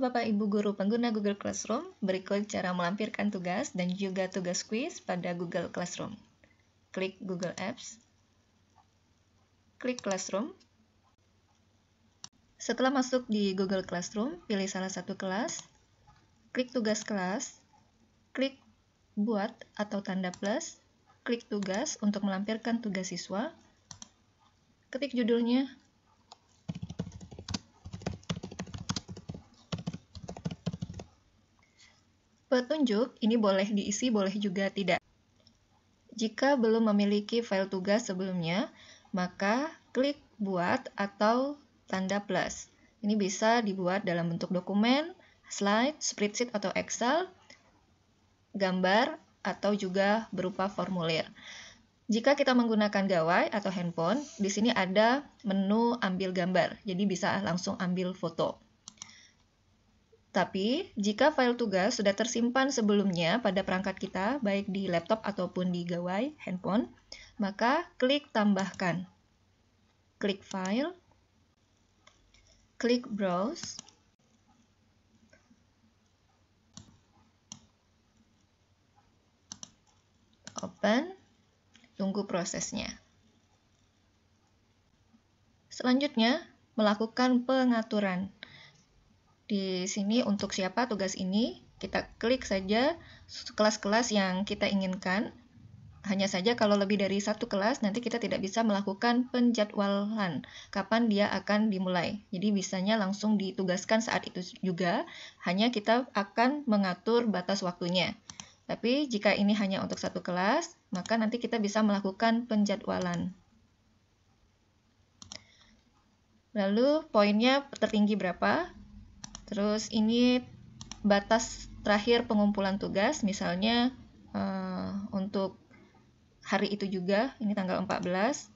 Bapak Ibu Guru pengguna Google Classroom, berikut cara melampirkan tugas dan juga tugas kuis pada Google Classroom. Klik Google Apps, klik Classroom. Setelah masuk di Google Classroom, pilih salah satu kelas, klik tugas kelas, klik buat atau tanda plus, klik tugas untuk melampirkan tugas siswa, ketik judulnya, petunjuk ini boleh diisi, boleh juga tidak. Jika belum memiliki file tugas sebelumnya, maka klik buat atau tanda plus. Ini bisa dibuat dalam bentuk dokumen, slide, spreadsheet atau Excel, gambar, atau juga berupa formulir. Jika kita menggunakan gawai atau handphone, di sini ada menu ambil gambar, jadi bisa langsung ambil foto. Tapi, jika file tugas sudah tersimpan sebelumnya pada perangkat kita, baik di laptop ataupun di gawai, handphone, maka klik tambahkan. Klik file, klik browse, open, tunggu prosesnya. Selanjutnya, melakukan pengaturan. Di sini untuk siapa tugas ini, kita klik saja kelas-kelas yang kita inginkan. Hanya saja kalau lebih dari satu kelas, nanti kita tidak bisa melakukan penjadwalan kapan dia akan dimulai. Jadi bisanya langsung ditugaskan saat itu juga, hanya kita akan mengatur batas waktunya. Tapi jika ini hanya untuk satu kelas, maka nanti kita bisa melakukan penjadwalan. Lalu poinnya tertinggi berapa? Terus ini batas terakhir pengumpulan tugas, misalnya untuk hari itu juga, ini tanggal 14,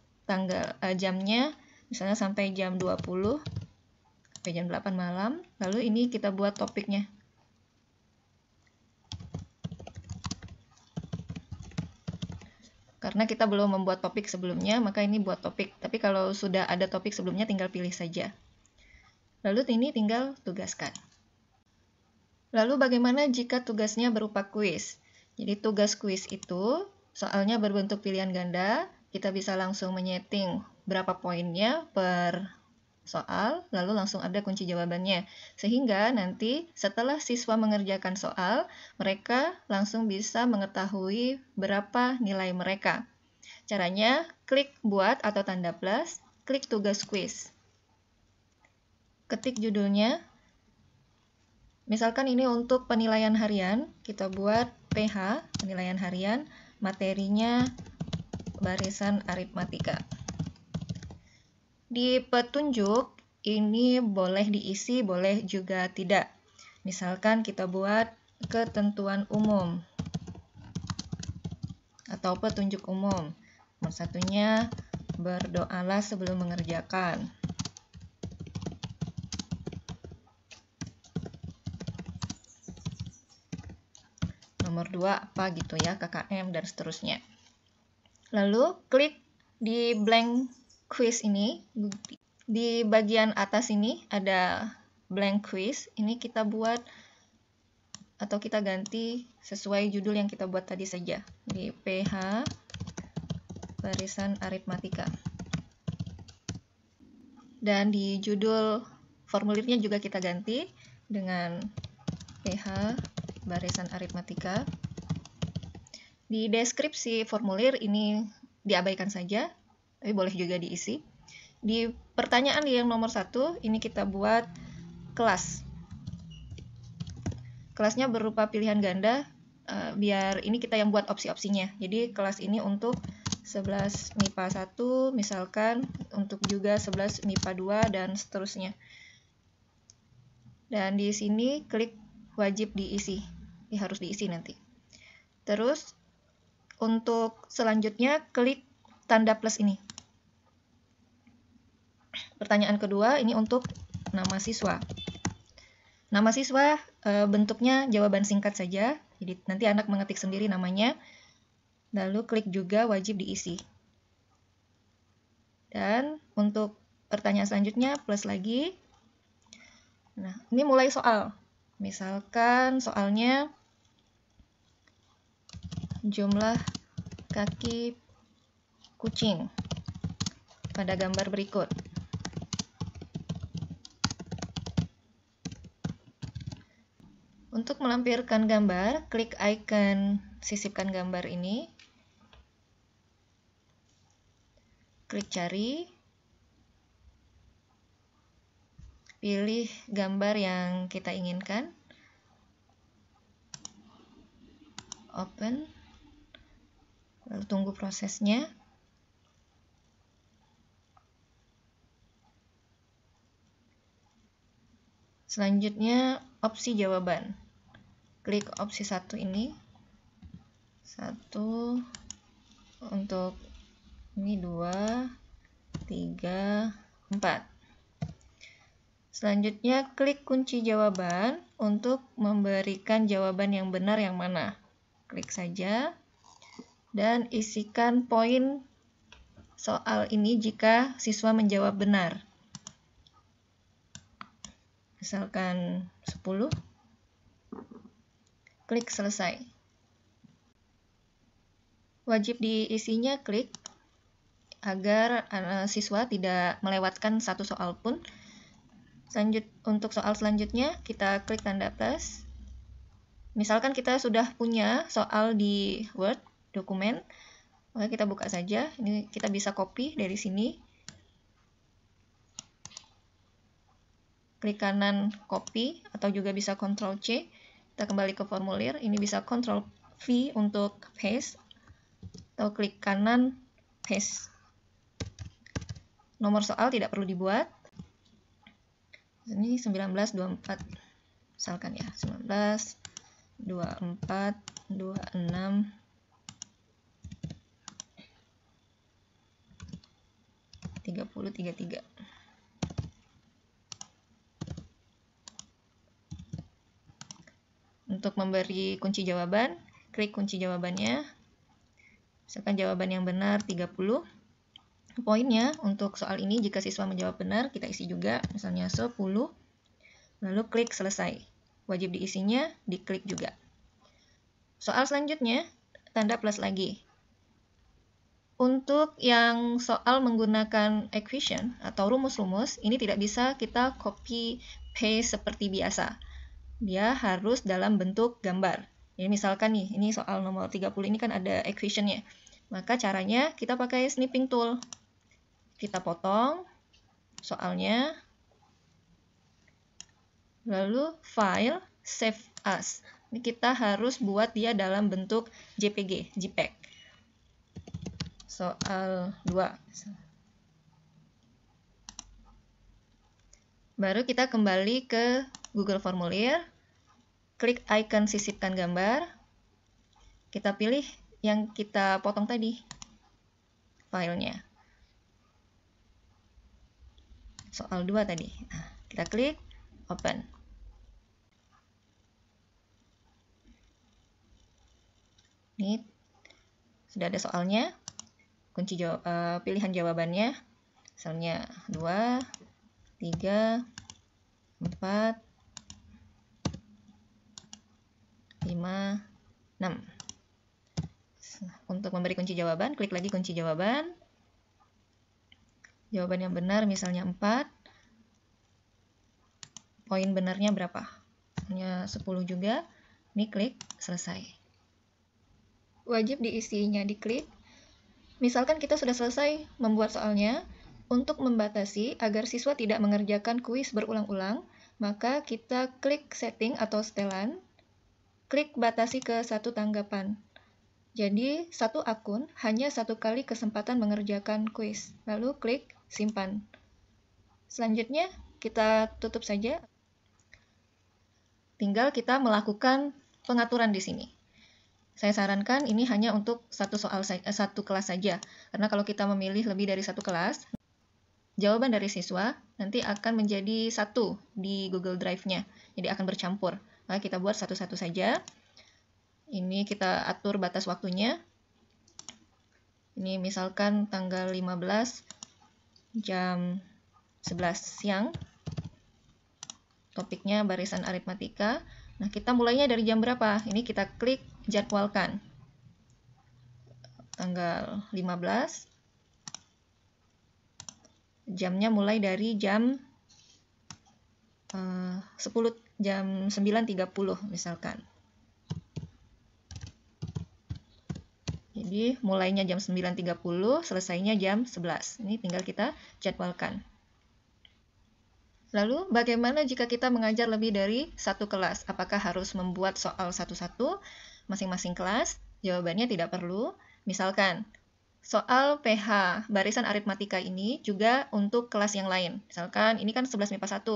jamnya misalnya sampai jam 20, sampai jam 8 malam, lalu ini kita buat topiknya. Karena kita belum membuat topik sebelumnya, maka ini buat topik. Tapi kalau sudah ada topik sebelumnya, tinggal pilih saja. Lalu ini tinggal tugaskan. Lalu bagaimana jika tugasnya berupa kuis? Jadi tugas kuis itu soalnya berbentuk pilihan ganda, kita bisa langsung menyeting berapa poinnya per soal, lalu langsung ada kunci jawabannya. Sehingga nanti setelah siswa mengerjakan soal, mereka langsung bisa mengetahui berapa nilai mereka. Caranya, klik buat atau tanda plus, klik tugas kuis. Ketik judulnya, misalkan ini untuk penilaian harian, kita buat PH, penilaian harian, materinya barisan aritmatika. Di petunjuk, ini boleh diisi, boleh juga tidak. Misalkan kita buat ketentuan umum, atau petunjuk umum. Nomor satunya, berdoalah sebelum mengerjakan. Nomor 2 apa gitu ya, KKM dan seterusnya. Lalu klik di blank quiz ini, di bagian atas ini ada blank quiz, ini kita buat atau kita ganti sesuai judul yang kita buat tadi saja, di PH barisan aritmatika. Dan di judul formulirnya juga kita ganti dengan PH barisan aritmatika. Di deskripsi formulir ini diabaikan saja, tapi boleh juga diisi. Di pertanyaan yang nomor 1, ini kita buat kelas. Kelasnya berupa pilihan ganda, biar ini kita yang buat opsi-opsinya. Jadi kelas ini untuk 11 MIPA 1, misalkan untuk juga 11 MIPA 2, dan seterusnya. Dan di sini klik wajib diisi. Ini harus diisi nanti. Terus untuk selanjutnya klik tanda plus ini. Pertanyaan kedua ini untuk nama siswa. Nama siswa bentuknya jawaban singkat saja. Jadi nanti anak mengetik sendiri namanya. Lalu klik juga wajib diisi. Dan untuk pertanyaan selanjutnya plus lagi. Nah, ini mulai soal. Misalkan soalnya jumlah kaki kucing pada gambar berikut. Untuk melampirkan gambar, klik icon sisipkan gambar ini. Klik cari. Pilih gambar yang kita inginkan. Open. Lalu tunggu prosesnya. Selanjutnya opsi jawaban. Klik opsi 1 ini. 1 untuk ini 2, 3, 4. Selanjutnya klik kunci jawaban untuk memberikan jawaban yang benar yang mana. Klik saja dan isikan poin soal ini jika siswa menjawab benar. Misalkan 10. Klik selesai. Wajib diisinya klik agar siswa tidak melewatkan satu soal pun. Untuk soal selanjutnya kita klik tanda plus. Misalkan kita sudah punya soal di Word dokumen, maka kita buka saja. Ini kita bisa copy dari sini. Klik kanan copy atau juga bisa Ctrl C. Kita kembali ke formulir. Ini bisa Ctrl V untuk paste atau klik kanan paste. Nomor soal tidak perlu dibuat. Ini 1924 misalkan ya, 19 24 26 30 33. Untuk memberi kunci jawaban, klik kunci jawabannya. Misalkan jawaban yang benar 30. Poinnya untuk soal ini jika siswa menjawab benar, kita isi juga misalnya 10. Lalu klik selesai. Wajib diisinya, diklik juga. Soal selanjutnya, tanda plus lagi. Untuk yang soal menggunakan equation atau rumus-rumus, ini tidak bisa kita copy paste seperti biasa. Dia harus dalam bentuk gambar. Jadi misalkan nih, ini soal nomor 30 ini kan ada equation-nya. Maka caranya kita pakai snipping tool. Kita potong soalnya, lalu file, save as. Ini kita harus buat dia dalam bentuk JPG. Soal 2. Baru kita kembali ke Google Formulir, klik icon sisipkan gambar, kita pilih yang kita potong tadi, filenya. Soal 2 tadi. Nah, kita klik open. Ini sudah ada soalnya. Pilihan jawabannya. Misalnya 2, 3, 4, 5, 6. Untuk memberi kunci jawaban, klik lagi kunci jawaban. Jawaban yang benar misalnya 4. Poin benarnya berapa? Hanya 10 juga. Ini klik selesai. Wajib diisinya diklik. Misalkan kita sudah selesai membuat soalnya, untuk membatasi agar siswa tidak mengerjakan kuis berulang-ulang, maka kita klik setting atau setelan, klik batasi ke 1 tanggapan. Jadi, satu akun hanya 1 kali kesempatan mengerjakan kuis. Lalu klik simpan. Selanjutnya, kita tutup saja. Tinggal kita melakukan pengaturan di sini. Saya sarankan ini hanya untuk satu kelas saja. Karena kalau kita memilih lebih dari 1 kelas, jawaban dari siswa nanti akan menjadi 1 di Google Drive-nya. Jadi akan bercampur. Maka kita buat satu-satu saja. Ini kita atur batas waktunya. Ini misalkan tanggal 15 jam 11 siang. Topiknya barisan aritmatika. Nah, kita mulainya dari jam berapa? Ini kita klik jadwalkan. Tanggal 15. Jamnya mulai dari jam 9.30 misalkan. Jadi mulainya jam 9.30, selesainya jam 11. Ini tinggal kita jadwalkan. Lalu bagaimana jika kita mengajar lebih dari satu kelas? Apakah harus membuat soal satu-satu masing-masing kelas? Jawabannya tidak perlu. Misalkan soal PH barisan aritmatika ini juga untuk kelas yang lain. Misalkan ini kan 11 MIPA 1.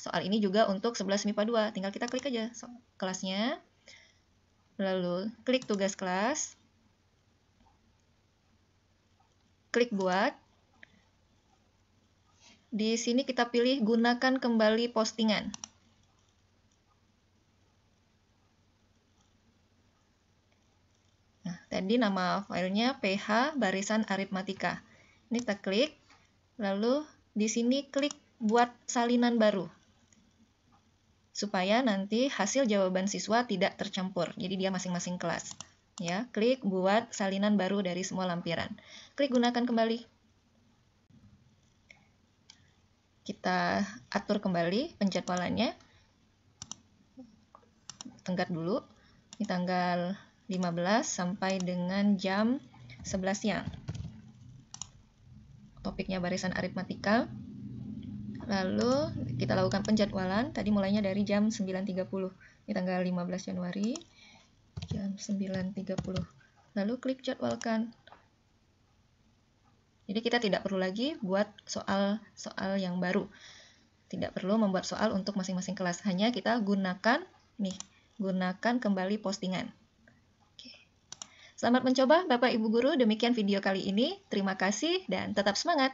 Soal ini juga untuk 11 MIPA 2. Tinggal kita klik aja kelasnya. Lalu klik tugas kelas. Klik buat. Di sini kita pilih gunakan kembali postingan. Nah, tadi nama filenya PH barisan aritmatika. Ini kita klik, lalu di sini klik buat salinan baru. Supaya nanti hasil jawaban siswa tidak tercampur, jadi dia masing-masing kelas. Ya, klik buat salinan baru dari semua lampiran. Klik gunakan kembali. Kita atur kembali penjadwalannya. Tenggat dulu. Ini tanggal 15 sampai dengan jam 11 siang. Topiknya barisan aritmatika. Lalu kita lakukan penjadwalan. Tadi mulainya dari jam 9.30. Ini tanggal 15 Januari. Jam 9.30. Lalu klik jadwalkan. Jadi kita tidak perlu lagi buat soal-soal yang baru. Tidak perlu membuat soal untuk masing-masing kelas. Hanya kita gunakan kembali postingan. Oke. Selamat mencoba Bapak Ibu Guru. Demikian video kali ini. Terima kasih dan tetap semangat.